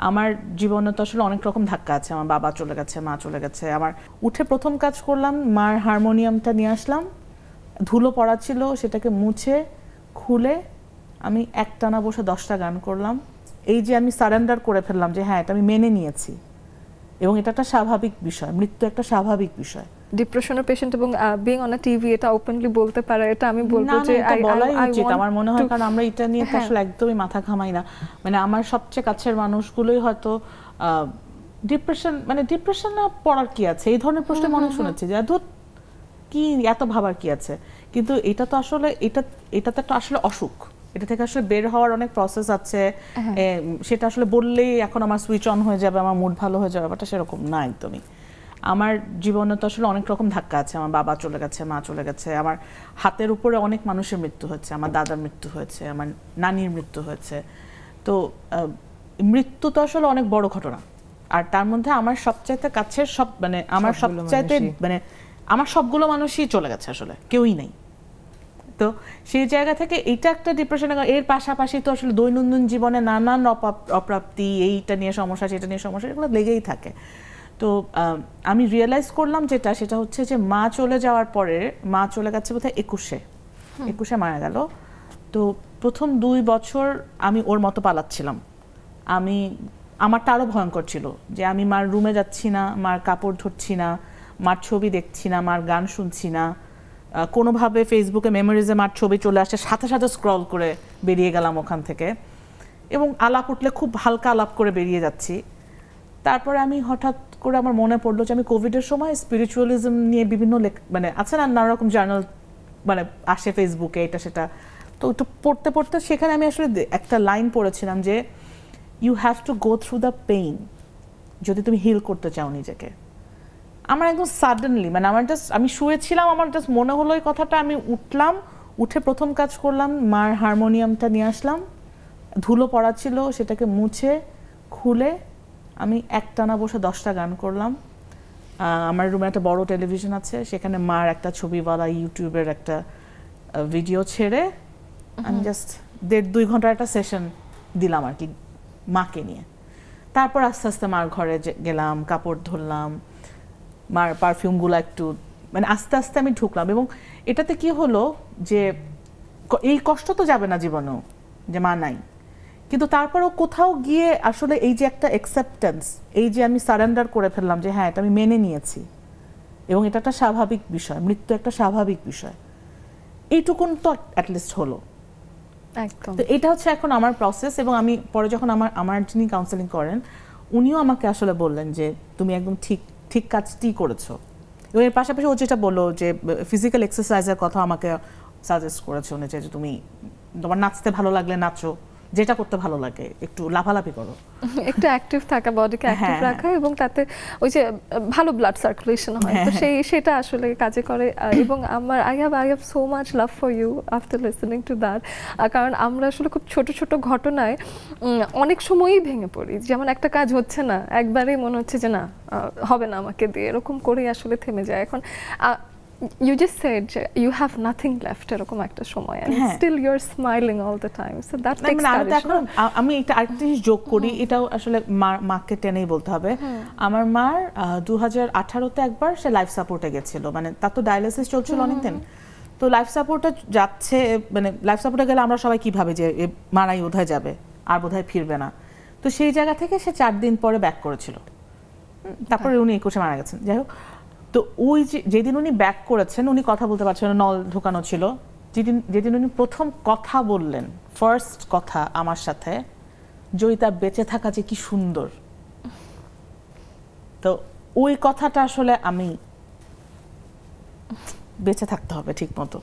আমার জীবনে তো আসলে অনেক রকম ধাক্কা আছে। আমার বাবা চলে গেছে, মা চলে গেছে। আমার উঠে প্রথম কাজ করলাম, মার হারমোনিয়ামটা নিয়ে আসলাম, ধুলো পড়া ছিল, সেটাকে মুছে খুলে আমি একটানা বসে 10টা গান করলাম। এই যে আমি সারেন্ডার করে ফেললাম যে হ্যাঁ, এটা আমি মেনে নিয়েছি এবং এটা একটা স্বাভাবিক বিষয়, মৃত্যু একটা স্বাভাবিক বিষয়। ডিপ্রেশনের পেশেন্ট এবং বিং অন আ টিভি এটা ওপেনলি বলতে পারে, এটা আমি বলবো যে বলাই উচিত আমার মনে হয়, কারণ আমরা এটা নিয়ে আসলে একদমই মাথা ঘামাই না। মানে আমার সবচেয়ে কাছের মানুষগুলোই হয়তো ডিপ্রেশন না পড়ার কি আছে এই ধরনের প্রশ্ন মনে শুনেছি যে কি এত ভাবার কি আছে, কিন্তু এটা তো আসলে এটা তো একটা আসলে অসুখ। এটা থেকে আসলে বের হওয়ার অনেক প্রসেস আছে। সেটা আসলে বললেই এখন আমার সুইচ অন হয়ে যাবে, আমার মুড ভালো হয়ে যাবে, ব্যাপারটা সেরকম না একদমই। আমার জীবনে তো আসলে অনেক রকম ধাক্কা আছে। আমার বাবা চলে গেছে, মা চলে গেছে, আমার হাতের উপরে অনেক মানুষের মৃত্যু হয়েছে, আমার দাদার মৃত্যু হয়েছে, আমার নানির মৃত্যু হয়েছে। তো মৃত্যু তো আসলে অনেক বড় ঘটনা। আর তার মধ্যে আমার সবচাইতে কাছের আমার সবগুলো মানুষই চলে গেছে, আসলে কেউই নেই। তো সেই জায়গা থেকে এইটা একটা ডিপ্রেশন। এর পাশাপাশি তো আসলে দৈনন্দিন জীবনে নানান অপ্রাপ্তি, এইটা নিয়ে সমস্যা, সেটা নিয়ে সমস্যা, এগুলো লেগেই থাকে। তো আমি রিয়েলাইজ করলাম সেটা হচ্ছে যে মা চলে যাওয়ার পরে, মা চলে গেছে বোধহয় 21-এ মারা গেল। তো প্রথম 2 বছর আমি ওর মতো পালাচ্ছিলাম। আমারটা আরও ভয়ঙ্কর ছিল যে আমি মার রুমে যাচ্ছি না, মার কাপড় ধরছি না, মার ছবি দেখছি না, মার গান শুনছি না। কোনোভাবে ফেসবুকে মেমোরিজে মার ছবি চলে আসে, সাথে সাথে স্ক্রল করে বেরিয়ে গেলাম ওখান থেকে, এবং আলাপ উঠলে খুব হালকা আলাপ করে বেরিয়ে যাচ্ছি। তারপরে আমি হঠাৎ করে আমার মনে পড়লো যে আমি কোভিডের সময় স্পিরিচুয়ালিজম নিয়ে বিভিন্ন আছে না নানা রকম জার্নাল আসে ফেসবুকে, এটা সেটা। তো একটু পড়তে পড়তে সেখানে আমি আসলে একটা লাইন পড়েছিলাম যে you have to go through the pain যদি তুমি হিল করতে চাও নিজেকে। আমার একদম সাডেনলি আমি শুয়েছিলাম, আমার জাস্ট মনে হলো এই কথাটা। আমি উঠলাম, উঠে প্রথম কাজ করলাম, মার হারমোনিয়ামটা নিয়ে আসলাম, ধুলো পড়া ছিল, সেটাকে মুছে খুলে আমি একটানা বসে 10টা গান করলাম। আমার রুমে একটা বড় টেলিভিশন আছে, সেখানে মার একটা ছবিওয়ালা ইউটিউবের একটা ভিডিও ছেড়ে আমি জাস্ট 1.5-2 ঘন্টার একটা সেশন দিলাম আর কি মাকে নিয়ে। তারপর আস্তে আস্তে মার ঘরে গেলাম, কাপড় ধরলাম, মার পারফিউমগুলো একটু আস্তে আস্তে আমি ঢুকলাম। এবং এটাতে কি হলো যে এই কষ্ট তো যাবে না জীবনেও যে মা নাই, কিন্তু তারপরেও কোথাও গিয়ে আসলে এই যে একটা অ্যাকসেপ্টেন্স, এই যে আমি সারেন্ডার করে ফেললাম যে হ্যাঁ, এটা আমি মেনে নিয়েছি এবং এটা একটা স্বাভাবিক বিষয়, মৃত্যু একটা স্বাভাবিক বিষয়, এইটুকুন তো অ্যাটলিস্ট হলো। তো এটা হচ্ছে এখন আমার প্রসেস। এবং আমি পরে যখন আমার যিনি কাউন্সেলিং করেন, উনিও আমাকে আসলে বললেন যে তুমি একদম ঠিক কাজটি করেছো। এবং এর পাশাপাশি ও যেটা বললো যে ফিজিক্যাল এক্সারসাইজের কথা আমাকে সাজেস্ট করেছে উনি, যে তুমি তোমার নাচতে ভালো লাগলে নাচো, যেটা করতে ভালো লাগে একটু লাফালাফি করো, একটু অ্যাক্টিভ থাকা, বডিকে অ্যাক্টিভ রাখা, এবং তাতে ওই যে ভালো ব্লাড সার্কুলেশন হয়, তো সেটা আসলে কাজে করে। এবং I have so much love for you after listening to that. কারণ আমরা আসলে খুব ছোট ছোট ঘটনায় অনেক সময়ই ভেঙে পড়ি, যেমন একটা কাজ হচ্ছে না, একবারেই মনে হচ্ছে যে না হবে না আমাকে দিয়ে, এরকম করেই আসলে থেমে যায়। এখন you just said you have nothing left এরকম একটা সময়, and still you're smiling all the time, so that takes courage. আমি এটা আরেকটা জিনিস যোগ করি, এটাও আসলে মাকে টেনেই বলতে হবে। আমার মার 2018-তে একবার সে লাইফ সাপোর্টে গেছিল, তার তো ডায়ালিসিস চলছিল অনেকদিন। তো লাইফ সাপোর্টে যাচ্ছে, লাইফ সাপোর্টে গেলে আমরা সবাই কি ভাবে যে মারাই বোধহয় যাবে আর বোধহয় ফিরবে না। তো সেই জায়গা থেকে সে 4 দিন পরে ব্যাক করেছিল, তারপরে উনি 21-এ মারা গেছেন। যাই হোক, তো ওই যেদিন উনি ব্যাক করেছেন, উনি কথা বলতে পারছেন না, নল ঢোকানো ছিল। যেদিন উনি প্রথম কথা বললেন, ফার্স্ট কথা আমার সাথে, জয়িতা বেঁচে থাকা যে কি সুন্দর, তো ওই কথাটা আসলে আমি বেঁচে থাকতে হবে ঠিক মতো।